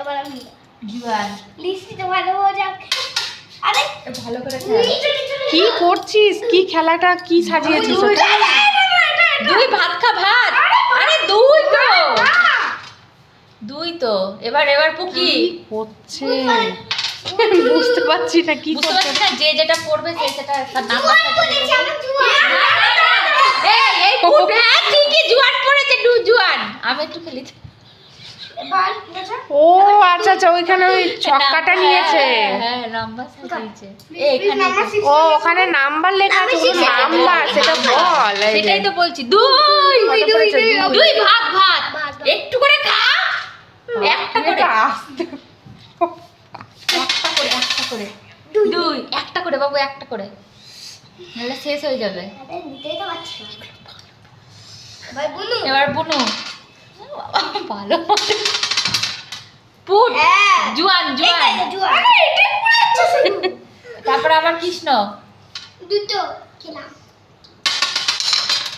এবার আমি জুয়ান লিস্টি তো ভালো হয়ে যাক। আরে ভালো করে খেল। কি করছিস? কি খেলাটা কি সাজিয়েছিস ওটা? দুই ভাত খা ভাত। আরে দুই তো দুই তো এবার পুকি কি হচ্ছে বুঝতে পারছি না কি বুঝতে করছে। পারছিস না যে যেটা পড়বে সে সেটা নাম্বার এই পুট হ্যাঁ ঠিকই জুয়ান পড়েছে জুয়ান আমি একটু খেলি এবার বুঝা ও আচ্ছা আচ্ছা, ওইখানে ওই ছক্কাটা নিয়েছে। হ্যাঁ নাম্বার সাজিয়েছে এইখানে ও ওখানে নাম্বার লেখা আছে, ওগুলো নাম্বার, সেটা বল। এই যে। সেটাই তো বলছি দুই কত পড়েছে? দুই ভাত ভাত একটু করে খা একটা করে আস্তে। একটা করে দুই একটা করে বাবু একটা করে নাহলে শেষ হয়ে যাবে আরে নিতেই তো পারছি না। ভাই বলু এবার বুনু ভালো পুট হ্যাঁ জুয়ান জুয়ান এই জুয়া আরে এটা পুরো আচ্ছা শুরু তারপর আবার কৃষ্ণ দুটো খেলাম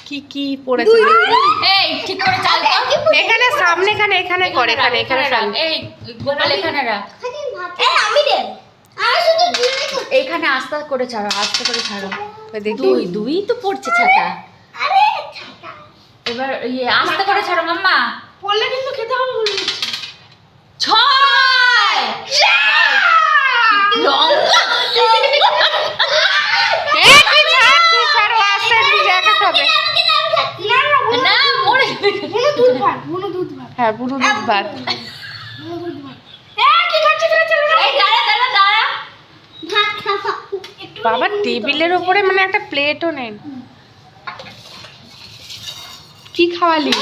কি কি পড়েছে দেখি? এই ঠিক করে চাল তো এখানে সামনে, এখানে কর, এখানে রাখ, চাল। এই গোপাল এখানে রাখ খালি ভাত এই আমি দে আমি শুধু দুটোই তো এইখানে আস্তে করে ছাড়ো আস্তে করে ছাড়ো ওই দেখি। দুই দুই তো পড়ছে ছাতা আরে ছাতা এবার ইয়ে আস্তে করে ছাড়ো মাম্মা বললে কিন্তু খেতে হবে বলে ছয় লঙ্কা এ, তুই ছাড়, ও আস্তে নিজে একা খাবে। না মরে বুনো দুধ ভাত বুনো দুধ ভাত হ্যাঁ, বুড়ো দুধ ভাত। বুনো দুধ ভাত কি খাচ্ছিস চলো এই দাঁড়া দাঁড়া দাঁড়া ভাত খাওয়া একটু বাবা টেবিলের উপরে মানে একটা প্লেটও নেই। কি খাওয়ালি?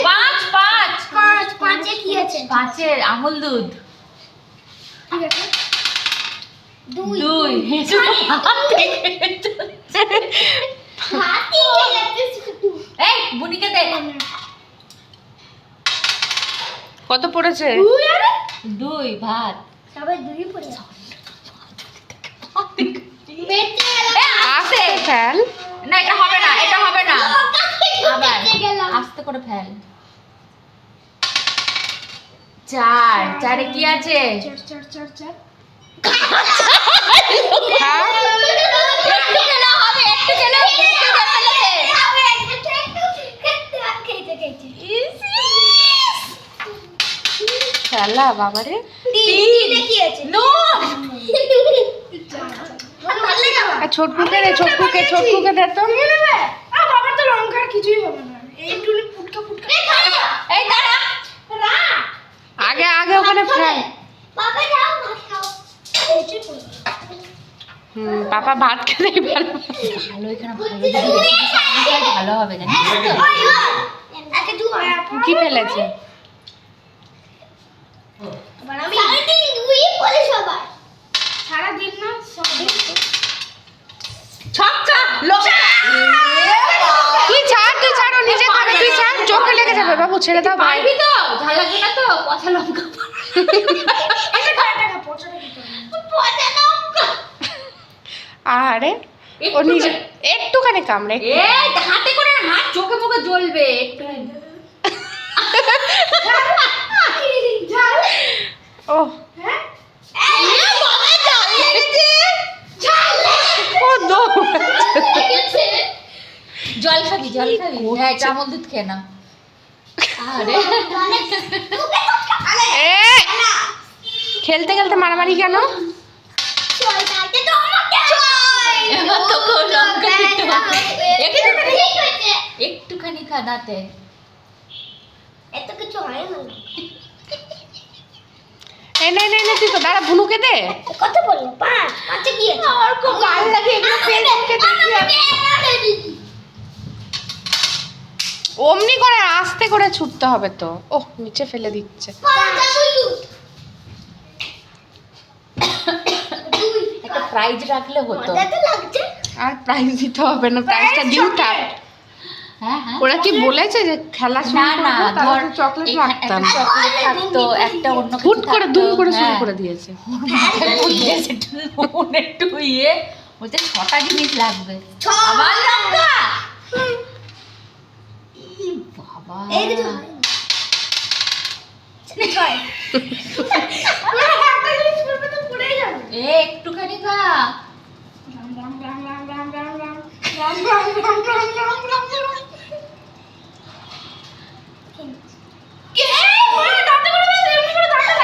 পাঁচ পাঁচ পাঁচে কি আছে পাঁচের আমুল দুধ ঠিক আছে দুই দুই ভাতই খেয়ে যাচ্ছে শুধু এই বুনিকে দে কত পড়েছে? দুই আরে দুই ভাত সবাই দুই পড়ে বেঁচে গেলাম এ আস্তে আস্তে ফেল। না এটা হবে না এটা হবে না আবার বেঁচে গেলাম আস্তে করে ফেল চার চারে কি আছে চার চার চার চার খা। একটু খেলে হবে একটু খেলে খেলা বাবারে। আর ছোটকুকে দে, ছোটকুকে দে তো। এই দাঁড়া আগে ওখানে ফেল। পাপা ভাত খেতেই ভালো। ভালো এখানে ভালো যদি রেসিপি সামনে হয় ভালো হবে জানিস তো কি ফেলেছে? সারাদিন না সবাই ছক্কা লঙ্কা তুই ছাড়, ও নিজে খাবে, তুই ছাড়, চোখে লেগে যাবে বাবু, ছেড়ে দাও ভাই। পারবি তো ঝাল লাগবে না তো পচা লঙ্কা পচা লঙ্কা আরে ও নিজে একটুখানি কামড়ে। এই হাতে করে হাত চোখে মুখে জ্বলবে একটু ও ও দো। জল খাবি হ্যাঁ এটা আমল দুধ খেয়ে না আরে এ খেলতে মারামারি কেন? এবার তোকে লঙ্কা দিতে হবে একটুখানি খা দাঁতে এত কিছু হয় না নে তুই তো দাঁড়া, বুনুকে দে। কত বললো পাঁচে কি আছে আমার খুব ভালো লাগে এগুলো ফেসবুকে দেখি অমনি করে আস্তে করে ছুটতে হবে তো। ওহ, নিচে ফেলে দিচ্ছে। একটা প্রাইজ রাখলে হতো আর প্রাইজ দিতে হবে না, প্রাইজটা ডিউ থাক। হ্যাঁ ওরা কি বলেছে যে খেলা না শুরু না করবো, ধর তাহলে চকলেট এখানে রাখতাম। একটা চকলেট থাকতো একটা অন্য হুট করে দুম করে শুরু হ্যাঁ। করে দিয়েছে। একটু ইয়ে বলছে 6টা জিনিস লাগবে আবার লঙ্কা বাবা একটুখানি খা।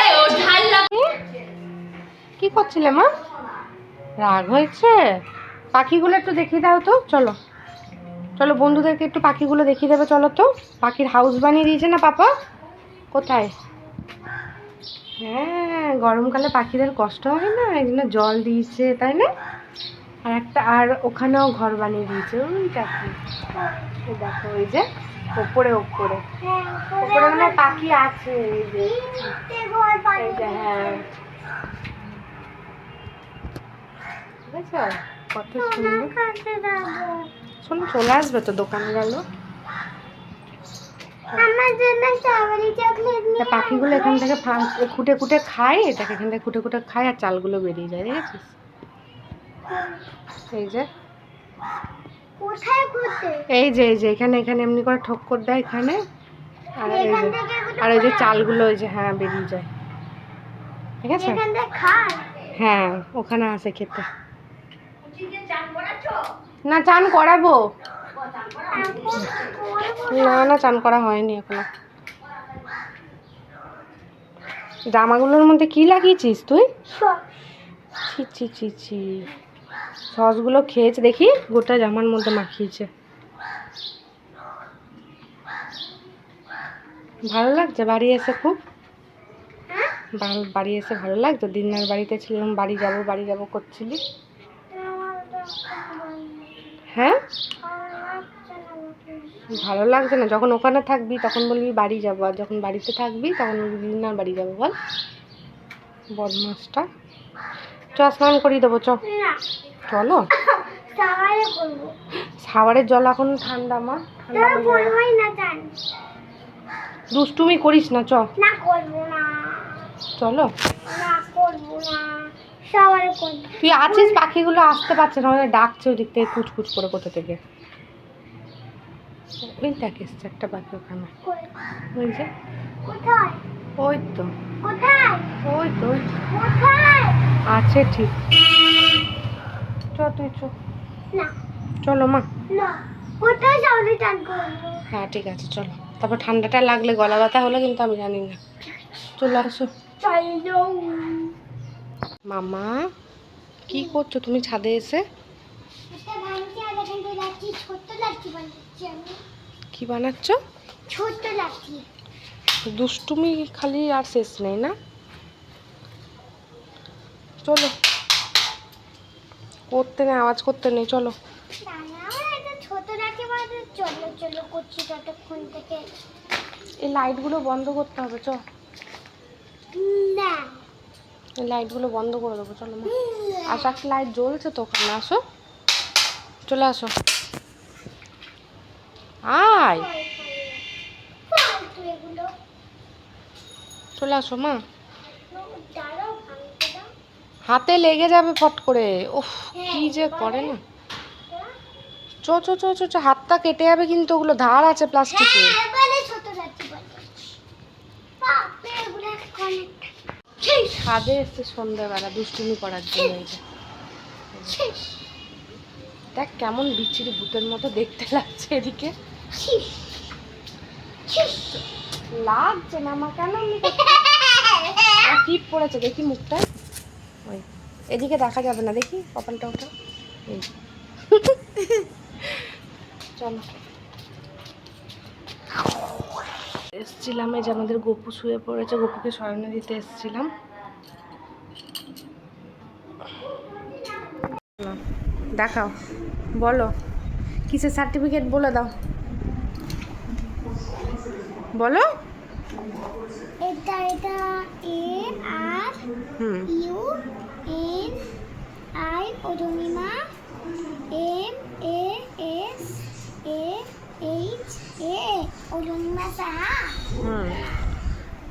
এই, ও ঝাল লাগে। কি করছিলে মা? রাগ হয়েছে? পাখিগুলো একটু দেখিয়ে দাও তো। চলো চলো, বন্ধুদেরকে একটু পাখিগুলো দেখিয়ে দেবে, চলো তো। পাখির হাউস বানিয়ে দিয়েছে না পাপা? কোথায়? হ্যাঁ, গরমকালে পাখিদের কষ্ট হয় না, এই জন্য জল দিয়েছে, তাই না? আর একটা, আর ওখানেও ঘর বানিয়ে দিয়েছে। ওইটা কি? এই দেখো, ওই যে ওপরে ওপরে ওপরে মানে পাখি আছে, এই যে এই যে, হ্যাঁ বুঝেছো? কত সুন্দর। শোনো, চলে আসবে তো, দোকানে গেল। পাখিগুলো এখান থেকে খুঁটে খুঁটে খায়, এটাকে এখান থেকে খুঁটে খুঁটে খায়, আর চালগুলো বেরিয়ে যায়, দেখেছিস? এই যে এই যে এখানে এখানে এমনি করে ঠক্কর দেয় এখানে, আর এই যে, আর ওই যে চালগুলো ওই যে, হ্যাঁ, বেরিয়ে যায়, ঠিক আছে? হ্যাঁ, ওখানে আছে খেতে। না, চান করাবো না, না চান করা হয়নি এখনো। জামাগুলোর মধ্যে কি লাগিয়েছিস তুই? ছি ছি ছি ছি, সসগুলো খেয়েছে দেখি, গোটা জামার মধ্যে মাখিয়েছে। ভালো লাগছে বাড়ি এসে? খুব বাড়ি এসে ভালো লাগছে? দিনার বাড়িতে ছিলাম, বাড়ি যাব করছিলি। হ্যাঁ, ভালো লাগছে না? যখন ওখানে থাকবি তখন বলবি বাড়ি যাবো, আর যখন বাড়িতে থাকবি তখন বলবি দিনার বাড়ি যাবো। বল, বদমাসটা। চ, স্নান করিয়ে দেবো, চ চলো। শাওয়ারের জল এখন ঠান্ডা মা, দুষ্টুমি করিস না, চ চলো। তুই আছিস, পাখিগুলো আসতে পারছে না, ডাকছে ওই দিক থেকে কুচকুচ করে, কোথা থেকে। ওই দেখ এসছে একটা পাখি ওখানে, ওই যে, ওই তো ওই তো আছে, ঠিক। চ তুই, চ চলো মা। হ্যাঁ ঠিক আছে, চলো। তারপর ঠান্ডাটা লাগলে, গলা ব্যথা হলে কিন্তু আমি জানি না। চলে আসো। মামা, কি করছো তুমি ছাদে এসে? কি বানাচ্ছ? দুষ্টুমি খালি, আর শেষ নেই না। চলো, করতে নেই, আওয়াজ করতে নেই, চলো। এই লাইটগুলো বন্ধ করতে হবে, চ। এই লাইটগুলো বন্ধ করে দেবো, চলো মা। আসো, একটা লাইট জ্বলছে তো ওখানে, আসো, চলে আসো, আয়, চলে আসো মা। হাতে লেগে যাবে ফট করে, ওফ কি যে করে না। চো চো চো চো চো, হাতটা কেটে যাবে কিন্তু, ওগুলো ধার আছে প্লাস্টিকে। ছাদে এসছে সন্ধ্যাবেলা দুষ্টুমি করার জন্য। এই যে দেখ কেমন বিচ্ছিরি ভূতের মতো দেখতে লাগছে, এদিকে লাগছে না আমার, কেন টিপ পড়েছে দেখি মুখটা, ওই এদিকে দেখা যাবে না, দেখি কপালটা ওটা। এই চলো, এসছিলাম, এই যে আমাদের গপু শুয়ে পড়েছে, গপুকে শয়নে দিতে এসছিলাম। দেখাও, বলো কিসের সার্টিফিকেট, বলে দাও, বলো। এটা ARUNI অরুণিমা, MASAHA অরুণিমা সাহা।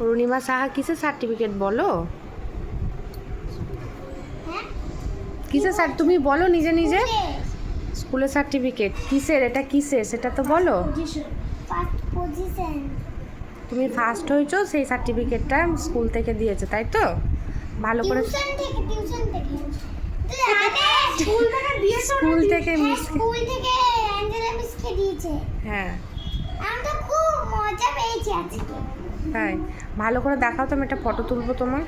অরুণিমা সাহা কিসের সার্টিফিকেট বলো? কিসের তুমি বলো নিজে নিজে। স্কুলের সার্টিফিকেট কিসের, এটা কিসের সেটা তো বলো। তুমি ফার্স্ট হয়েছো সেই সার্টিফিকেটটা স্কুল থেকে দিয়েছে, তাই তো? ভালো করে টিউশন থেকে স্কুল থেকে মিস, স্কুল থেকে অ্যাঞ্জেলা মিসকে দিয়েছে। হ্যাঁ আমি তো খুব মজা পেয়েছি আজকে। তাই ভালো করে দেখাও তো, আমি একটা ফটো তুলবো তোমার।